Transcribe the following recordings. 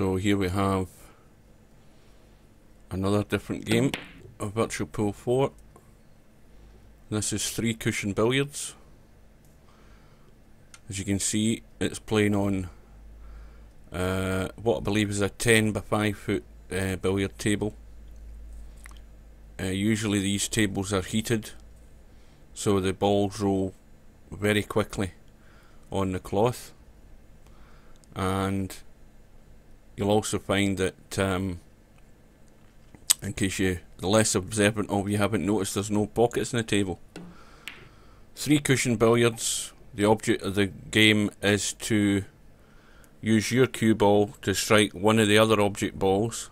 So here we have another different game of Virtual Pool 4. This is 3 cushion billiards. As you can see, it's playing on what I believe is a 10 by 5 foot billiard table. Usually these tables are heated, so the balls roll very quickly on the cloth, and you'll also find that in case the less observant of you haven't noticed, there's no pockets in the table. 3 cushion billiards. The object of the game is to use your cue ball to strike one of the other object balls,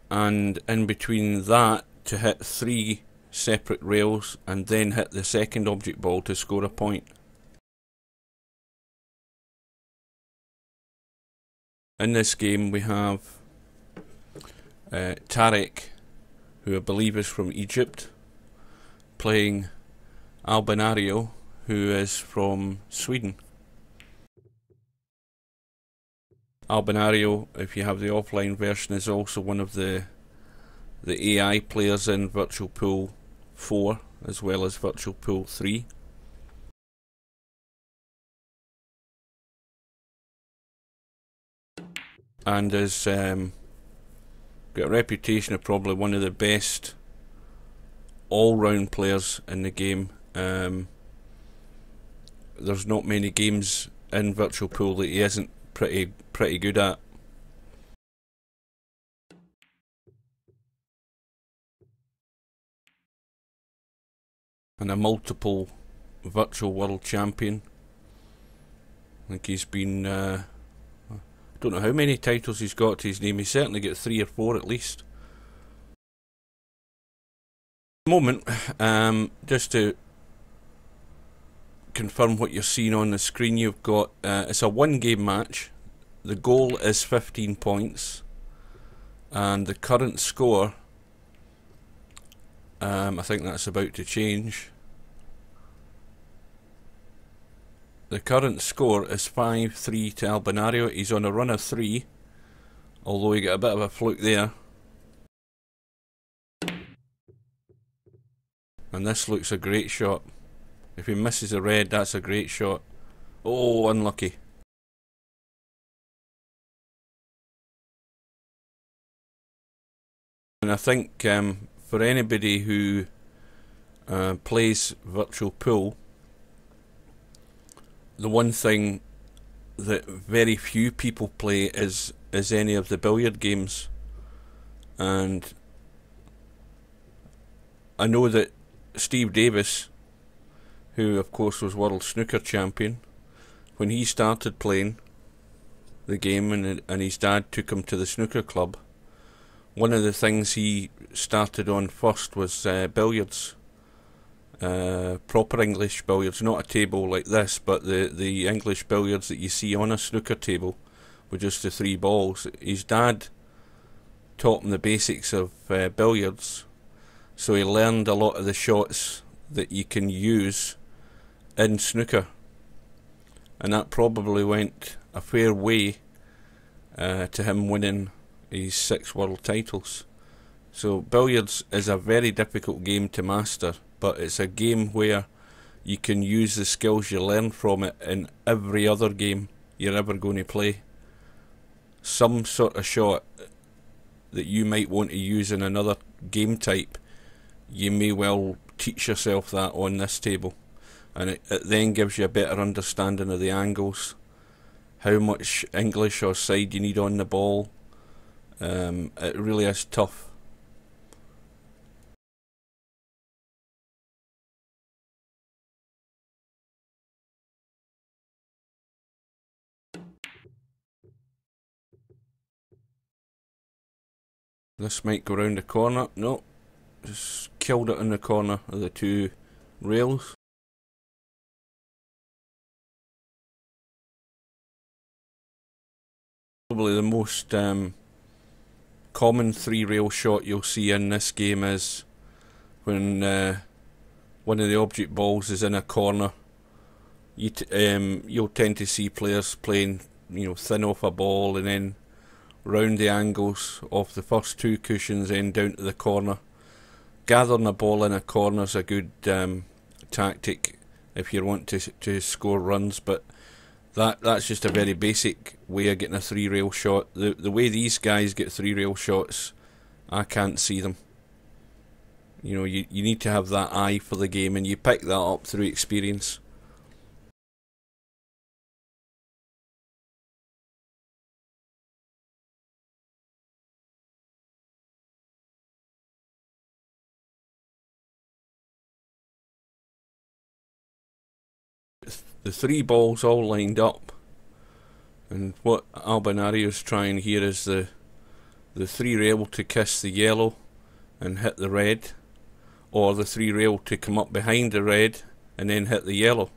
and in between that to hit 3 separate rails and then hit the second object ball to score a point. In this game we have Tarek, who I believe is from Egypt, playing Albinario, who is from Sweden. Albinario, if you have the offline version, is also one of the AI players in Virtual Pool 4 as well as Virtual Pool 3. And has got a reputation of probably one of the best all-round players in the game. There's not many games in Virtual Pool that he isn't pretty good at. And a multiple virtual world champion. I think he's been I don't know how many titles he's got to his name. He's certainly got 3 or 4 at least. At the moment, just to confirm what you're seeing on the screen, you've got it's a 1-game match. The goal is 15 points, and the current score, I think that's about to change. The current score is 5-3 to Albinario. He's on a run of 3, although he got a bit of a fluke there. And this looks a great shot. If he misses a red, that's a great shot. Oh, unlucky. And I think for anybody who plays Virtual Pool, the one thing that very few people play is any of the billiard games. And I know that Steve Davis, who of course was world snooker champion, when he started playing the game and his dad took him to the snooker club, one of the things he started on first was billiards. Proper English billiards, not a table like this, but the English billiards that you see on a snooker table with just the 3 balls. His dad taught him the basics of billiards, so he learned a lot of the shots that you can use in snooker, and that probably went a fair way to him winning his 6 world titles. So billiards is a very difficult game to master, but it's a game where you can use the skills you learn from it in every other game you're ever going to play. Some sort of shot that you might want to use in another game type, you may well teach yourself that on this table, and it then gives you a better understanding of the angles, how much English or side you need on the ball. It really is tough. This might go round the corner. No, just killed it in the corner of the 2 rails. Probably the most common 3-rail shot you'll see in this game is when one of the object balls is in a corner. You'll tend to see players playing, thin off a ball and then round the angles of the first two cushions, then down to the corner. Gathering a ball in a corner is a good tactic if you want to score runs, but that's just a very basic way of getting a three-rail shot. The way these guys get three-rail shots, I can't see them. You know, you need to have that eye for the game, and you pick that up through experience. The three balls all lined up, and what Albinario's trying here is the three rail to kiss the yellow and hit the red, or the three rail to come up behind the red and then hit the yellow.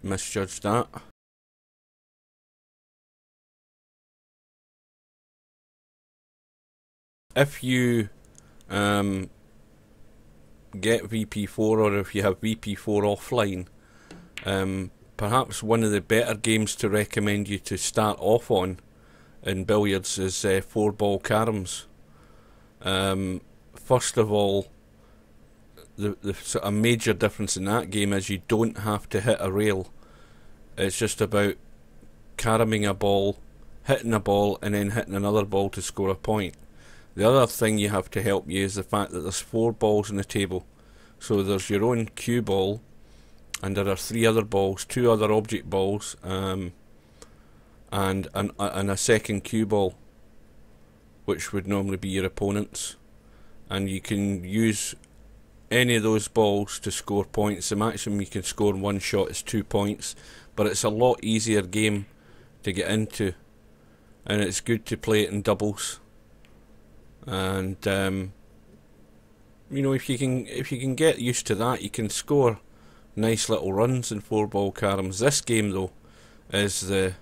Misjudged that. If you get VP4, or if you have VP4 offline, perhaps one of the better games to recommend you to start off on in billiards is 4-ball caroms. First of all, the sort of major difference in that game is you don't have to hit a rail. It's just about caroming a ball, hitting a ball, and then hitting another ball to score a point. The other thing you have to help you is the fact that there's 4 balls on the table. So there's your own cue ball, and there are 3 other balls, 2 other object balls, and a second cue ball, which would normally be your opponent's. And you can use any of those balls to score points. The maximum you can score in one shot is 2 points, but it's a lot easier game to get into, and it's good to play it in doubles. And you know, if you can get used to that, you can score nice little runs in 4-ball caroms. This game though is the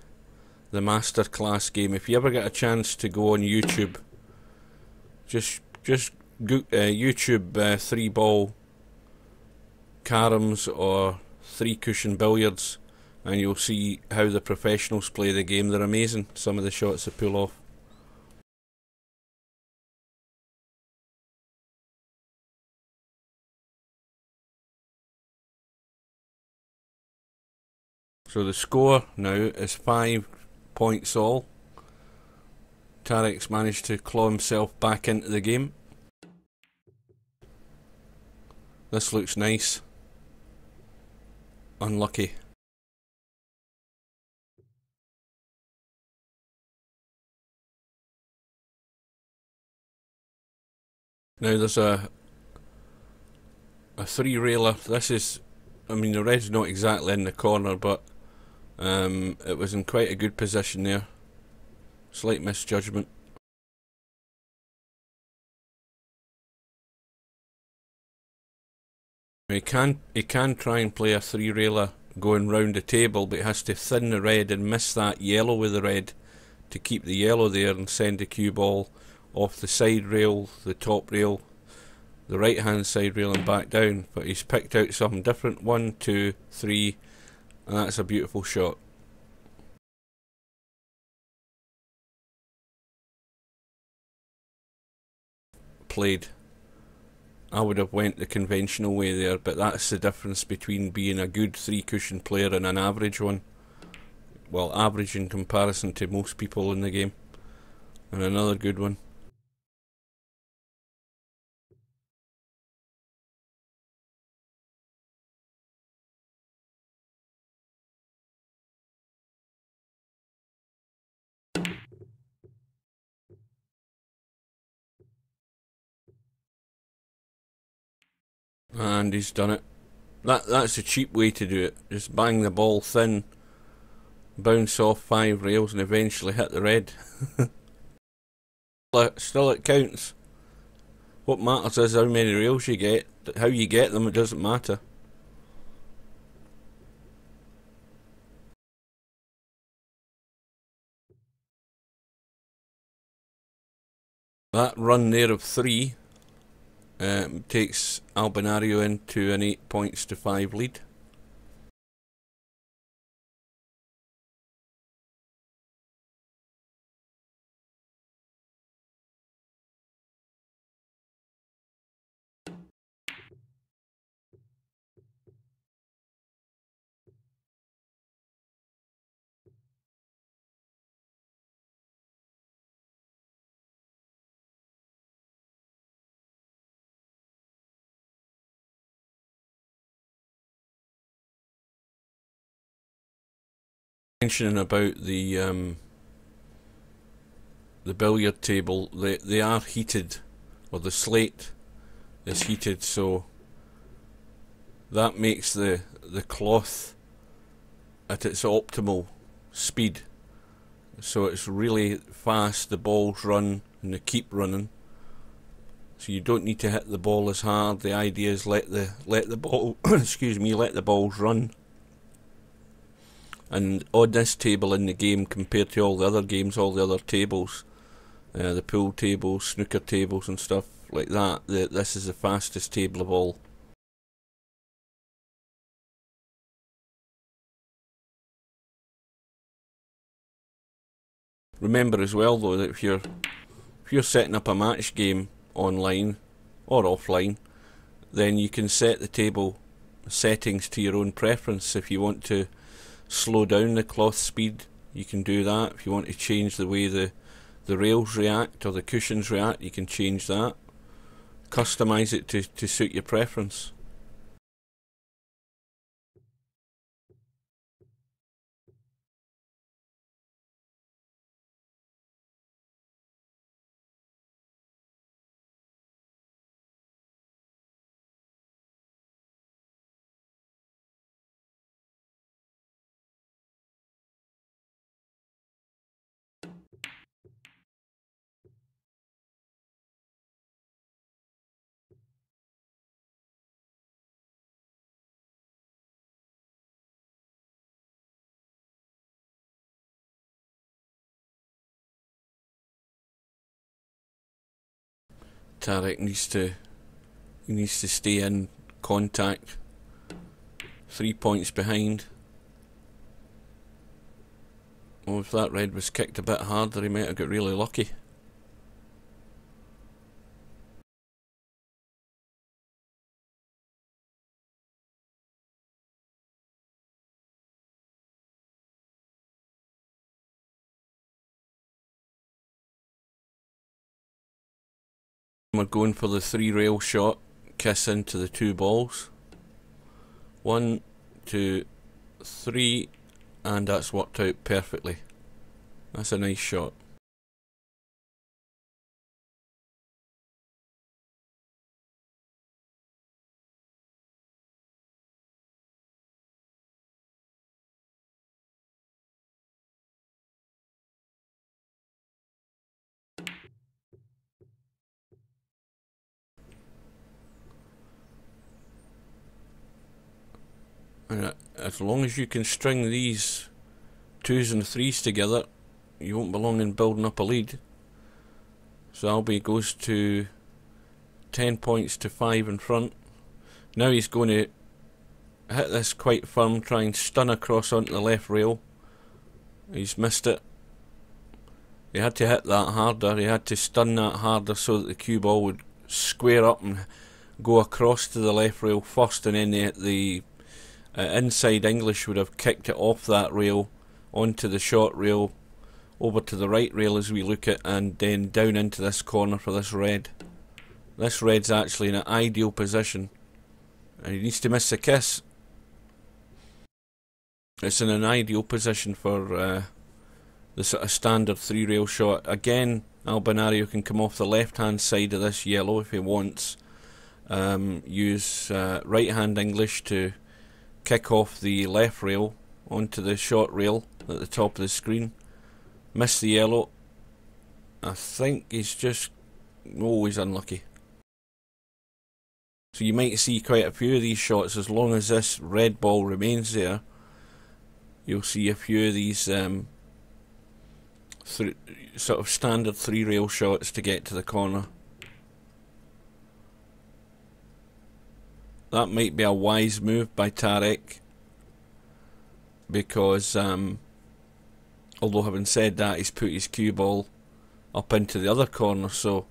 master class game. If you ever get a chance to go on YouTube, just YouTube 3-ball caroms or 3-cushion billiards, and you'll see how the professionals play the game. They're amazing, some of the shots they pull off. So the score now is 5 points all. Tarek's managed to claw himself back into the game. This looks nice. Unlucky. Now there's a 3-railer. This is, I mean, the red's not exactly in the corner, but it was in quite a good position there. Slight misjudgment. He can try and play a 3-railer going round the table, but he has to thin the red and miss that yellow with the red to keep the yellow there and send the cue ball off the side rail, the top rail, the right hand side rail and back down. But he's picked out something different. 1, 2, 3, and that's a beautiful shot. Played. I would have went the conventional way there, but that's the difference between being a good 3-cushion player and an average one. Well, average in comparison to most people in the game. And another good one. And he's done it. That's a cheap way to do it. Just bang the ball thin, bounce off 5 rails and eventually hit the red. Still it counts. What matters is how many rails you get. How you get them, it doesn't matter. That run there of 3 takes Albinario into an 8 points to 5 lead. Mentioning about the billiard table, they are heated, or the slate is heated, so that makes the cloth at its optimal speed. So it's really fast, the balls run and they keep running. So you don't need to hit the ball as hard. The idea is let the ball excuse me, let the balls run. And on this table in the game, compared to all the other games, all the other tables, the pool tables, snooker tables and stuff like that, this is the fastest table of all. Remember as well though that if you're setting up a match game online or offline, then you can set the table settings to your own preference. If you want to slow down the cloth speed, you can do that. If you want to change the way the rails react or the cushions react, you can change that. Customize it to suit your preference. Tarek needs to stay in contact. 3 points behind. Oh, if that red was kicked a bit harder, he might have got really lucky. We're going for the 3-rail shot, kiss into the 2 balls. 1, 2, 3, and that's worked out perfectly. That's a nice shot. And as long as you can string these 2s and 3s together, you won't be long in building up a lead. So Albie goes to 10 points to 5 in front. Now he's going to hit this quite firm, try and stun across onto the left rail. He's missed it. He had to hit that harder, he had to stun that harder so that the cue ball would square up and go across to the left rail first, and then the inside English would have kicked it off that rail onto the short rail, over to the right rail as we look at, and then down into this corner for this red. This red's actually in an ideal position, and he needs to miss the kiss. It's in an ideal position for the sort of standard 3-rail shot. Again, Albinario can come off the left hand side of this yellow if he wants. Use right hand English to kick off the left rail onto the short rail at the top of the screen. Miss the yellow. I think he's just always unlucky. So you might see quite a few of these shots. As long as this red ball remains there, you'll see a few of these sort of standard 3-rail shots to get to the corner. That might be a wise move by Tarek, because although having said that, he's put his cue ball up into the other corner, so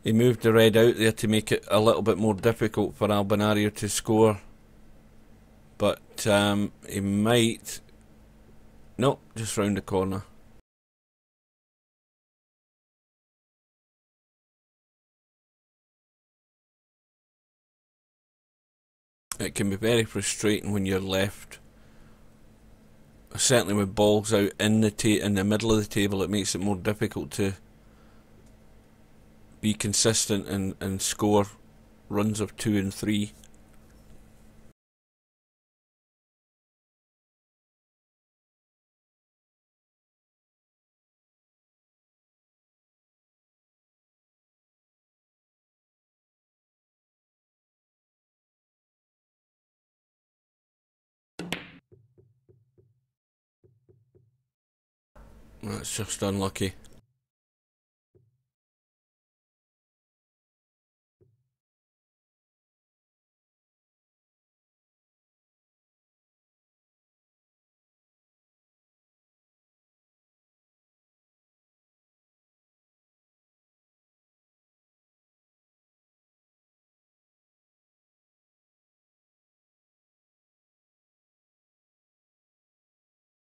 he moved the red out there to make it a little bit more difficult for Albinario to score. But he might... Nope, just round the corner. It can be very frustrating when you're left certainly with balls out in the middle of the table, it makes it more difficult to be consistent and score runs of 2 and 3. That's just unlucky.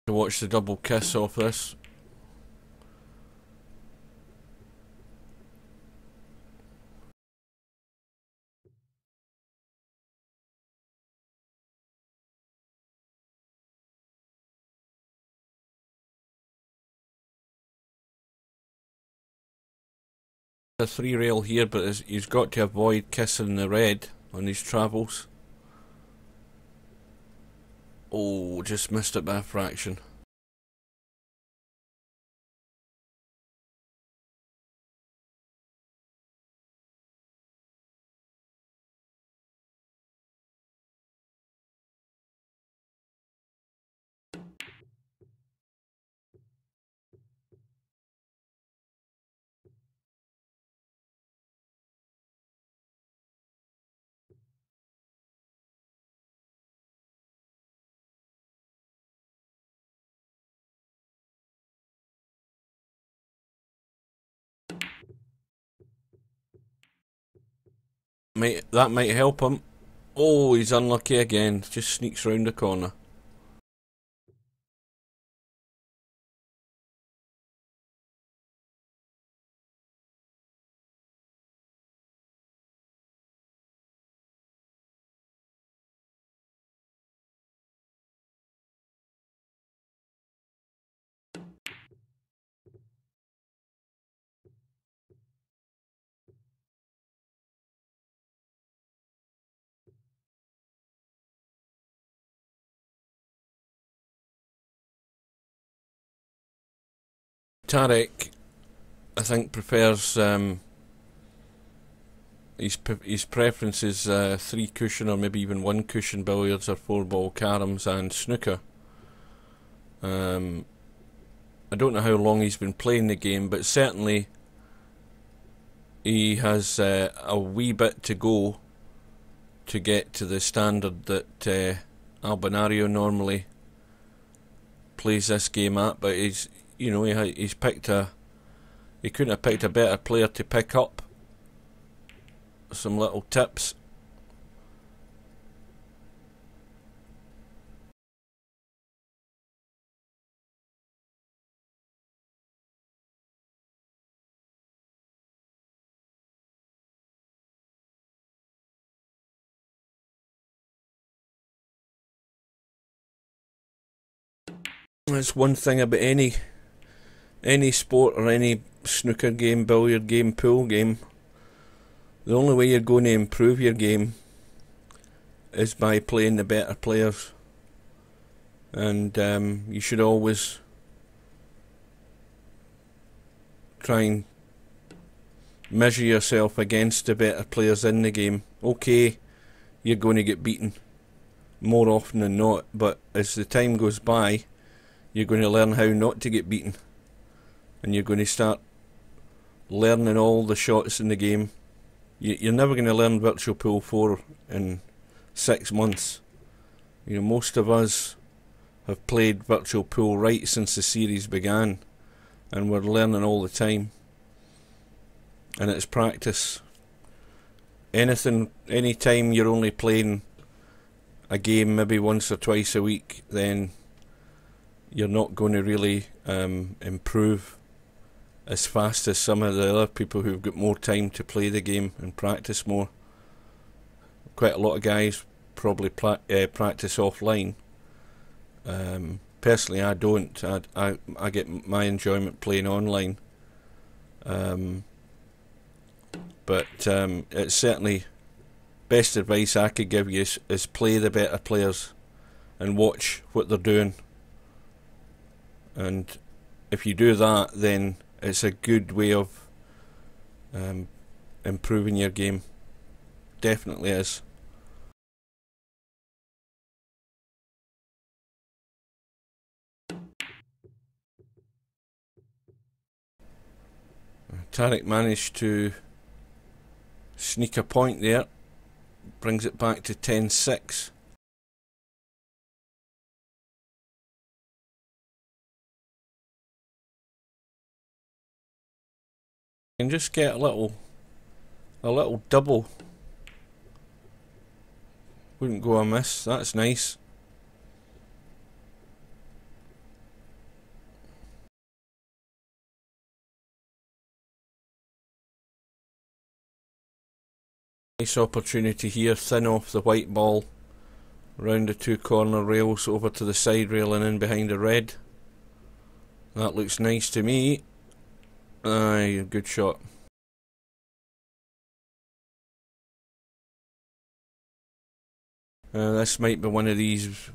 To watch the double kiss off this. A 3 rail here, but he's got to avoid kissing the red on his travels. Oh, just missed it by a fraction. That might help him. Oh, he's unlucky again. Just sneaks round the corner. Tarek, I think, prefers his preference is 3 cushion or maybe even 1 cushion billiards or 4 ball caroms and snooker. I don't know how long he's been playing the game, but certainly he has a wee bit to go to get to the standard that Albinario normally plays this game at. But he's picked he couldn't have picked a better player to pick up some little tips. That's one thing about any sport or any snooker game, billiard game, pool game. The only way you're going to improve your game is by playing the better players, and you should always try and measure yourself against the better players in the game. Okay, you're going to get beaten more often than not, but as the time goes by, you're going to learn how not to get beaten, and you're going to start learning all the shots in the game. You're never going to learn Virtual Pool 4 in 6 months. Most of us have played Virtual Pool right since the series began, and we're learning all the time. And it's practice. Any time you're only playing a game maybe once or twice a week, then you're not going to really improve as fast as some of the other people who've got more time to play the game and practice more. Quite a lot of guys probably practice offline, Personally, I don't. I get my enjoyment playing online. But it's certainly best advice I could give you is play the better players and watch what they're doing. And if you do that, then it's a good way of improving your game. Definitely is. Tarek managed to sneak a point there, brings it back to 10-6. Can just get a little double. Wouldn't go amiss. That's nice. Nice opportunity here, thin off the white ball, round the two corner rails over to the side rail and in behind the red. That looks nice to me. Aye, good shot. This might be one of these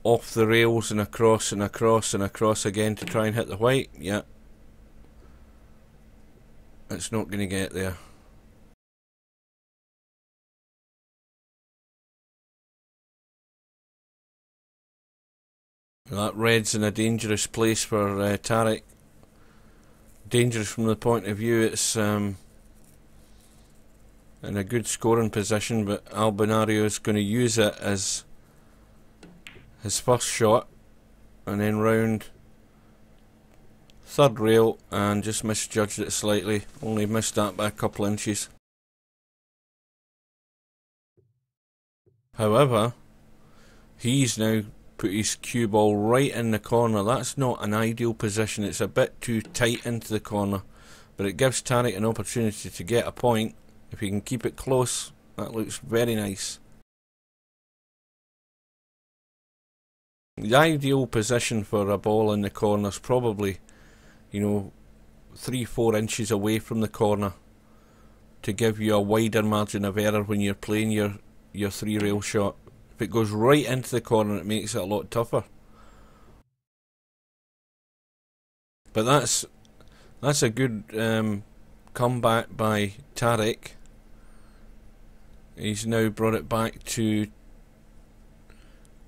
off the rails and across and across and across again to try and hit the white. Yeah. It's not going to get there. That red's in a dangerous place for Tarek. Dangerous from the point of view it's in a good scoring position, but Albinario is going to use it as his first shot and then round third rail and just misjudged it slightly. Only missed that by a couple inches. However, he's now put his cue ball right in the corner. That's not an ideal position. It's a bit too tight into the corner, but it gives Tarek an opportunity to get a point. If he can keep it close, that looks very nice. The ideal position for a ball in the corner is probably, 3-4 inches away from the corner to give you a wider margin of error when you're playing your three rail shot. If it goes right into the corner, it makes it a lot tougher. But that's a good comeback by Tarek. He's now brought it back to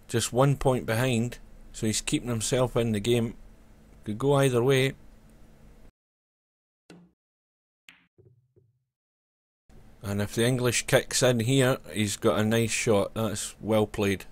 just 1 point behind, so he's keeping himself in the game. Could go either way. And if the English kicks in here, he's got a nice shot. That's well played.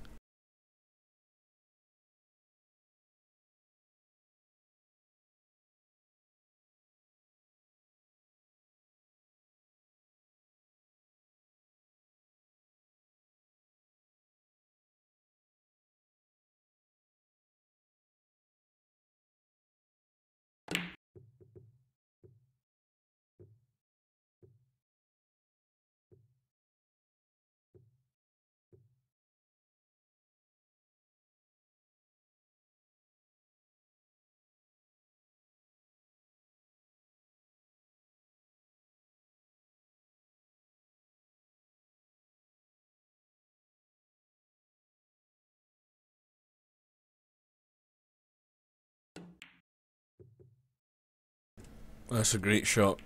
That's a great shot.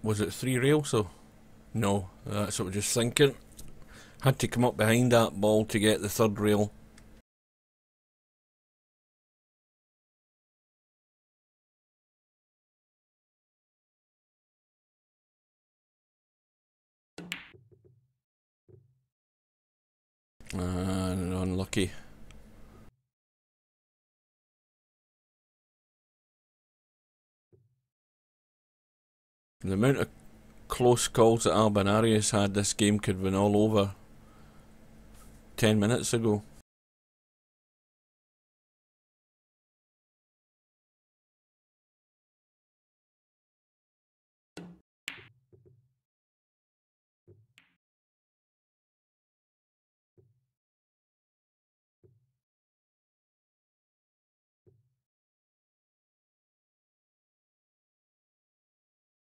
Was it three rails though? No, that's what I was just thinking. Had to come up behind that ball to get the third rail. Unlucky. The amount of close calls that Albinario has had this game could have been all over 10 minutes ago.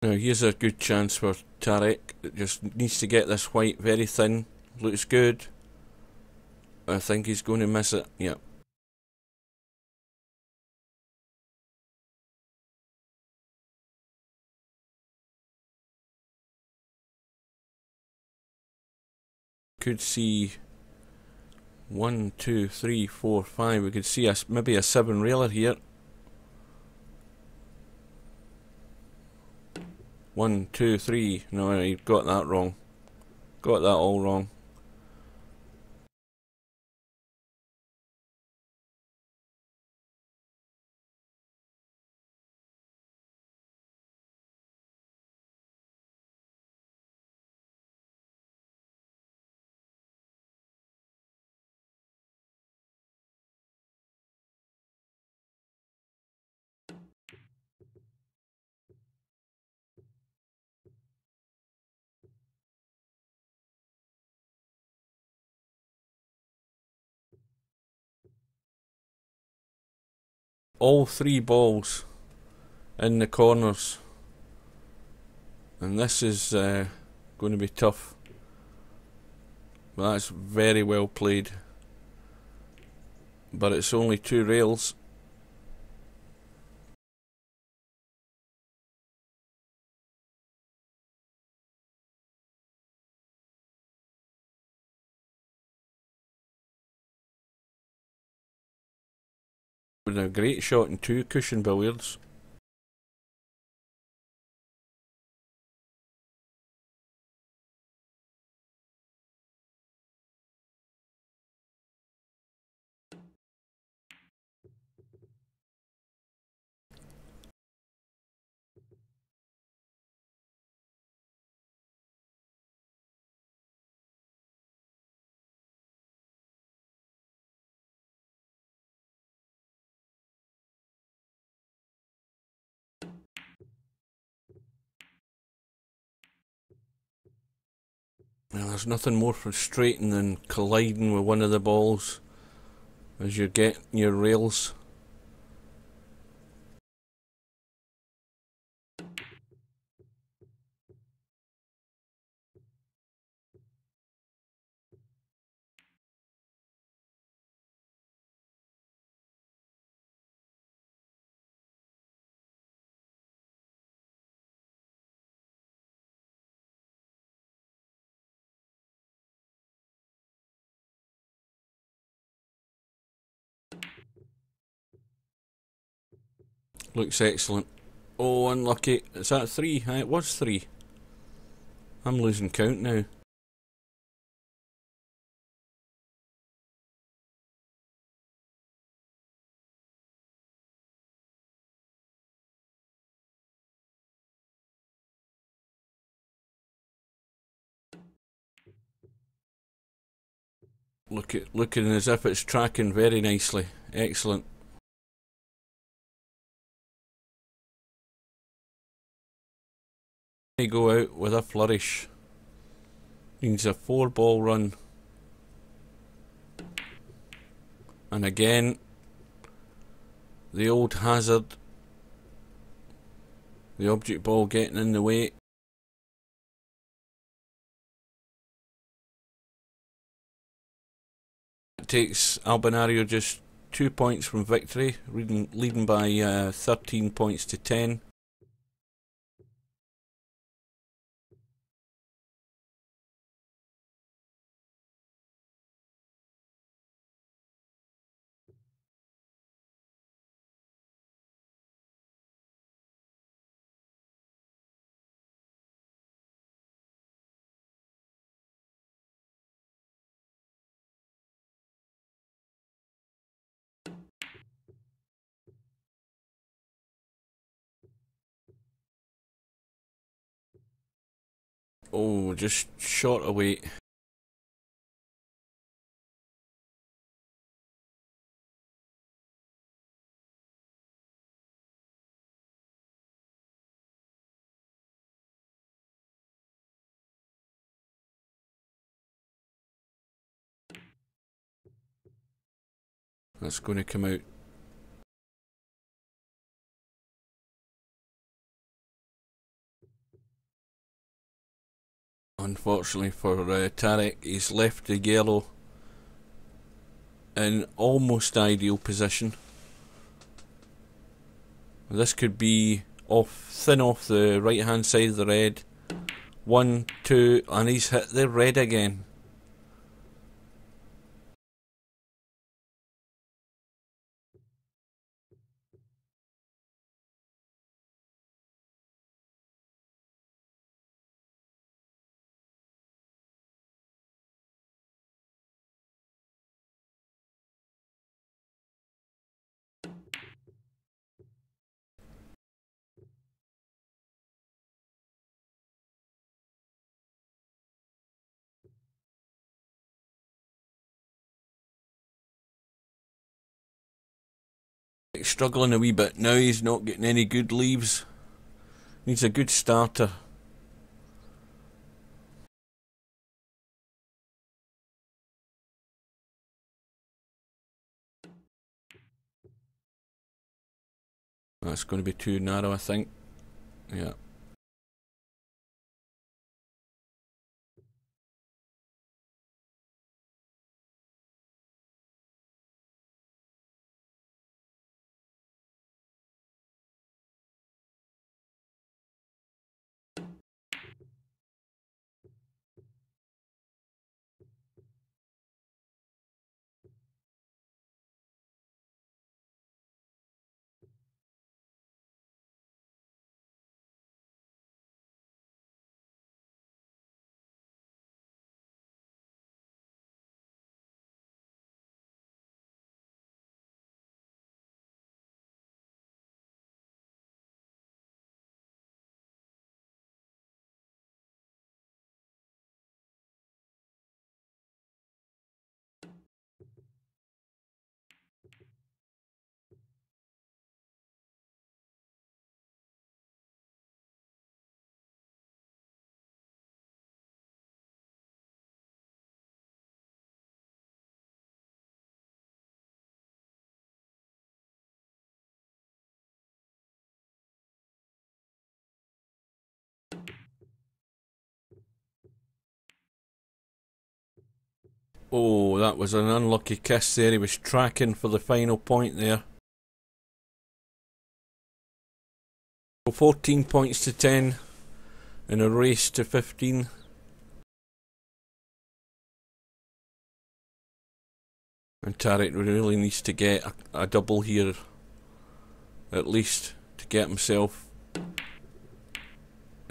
Now here's a good chance for Tarek. It just needs to get this white very thin. Looks good. I think he's going to miss it. Yep. Could see 1, 2, 3, 4, 5. We could see maybe a 7 railer here. 1, 2, 3. No, you got that wrong. Got that all wrong. All 3 balls in the corners. And this is going to be tough. But that's very well played. But it's only 2 rails. With a great shot in 2 cushion billiards. Well, there's nothing more frustrating than colliding with one of the balls as you're getting your rails. Looks excellent. Oh, unlucky. Is that 3? It was 3. I'm losing count now. Looking as if it's tracking very nicely. Excellent. They go out with a flourish. Needs a 4 ball run. And again, the old hazard. The object ball getting in the way. It takes Albinario just 2 points from victory, leading by 13 points to 10. Oh, just short away. That's going to come out. Unfortunately for Tarek, he's left the yellow in almost ideal position. This could be thin off the right hand side of the red. 1, 2, and he's hit the red again. Struggling a wee bit now, he's not getting any good leaves. Needs a good starter. That's going to be too narrow, I think. Yeah. Oh, that was an unlucky kiss there. He was tracking for the final point there. 14 points to 10 in a race to 15. And Tarek really needs to get a double here, at least, to get himself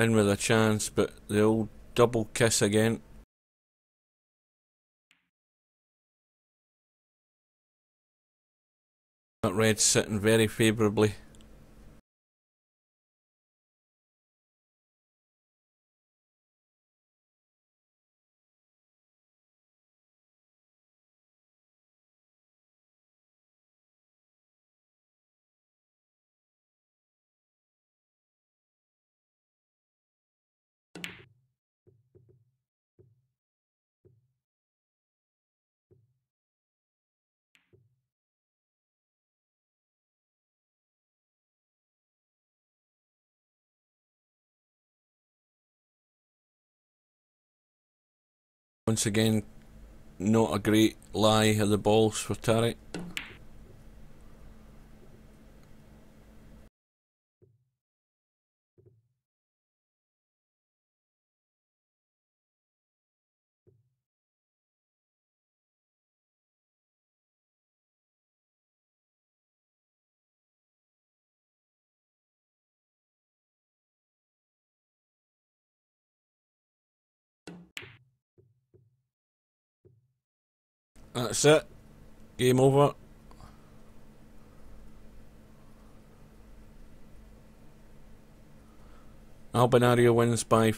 in with a chance. But the old double kiss again. That red's sitting very favourably. Once again, not a great lie of the balls for Tarek. That's it. Game over. Albinario wins by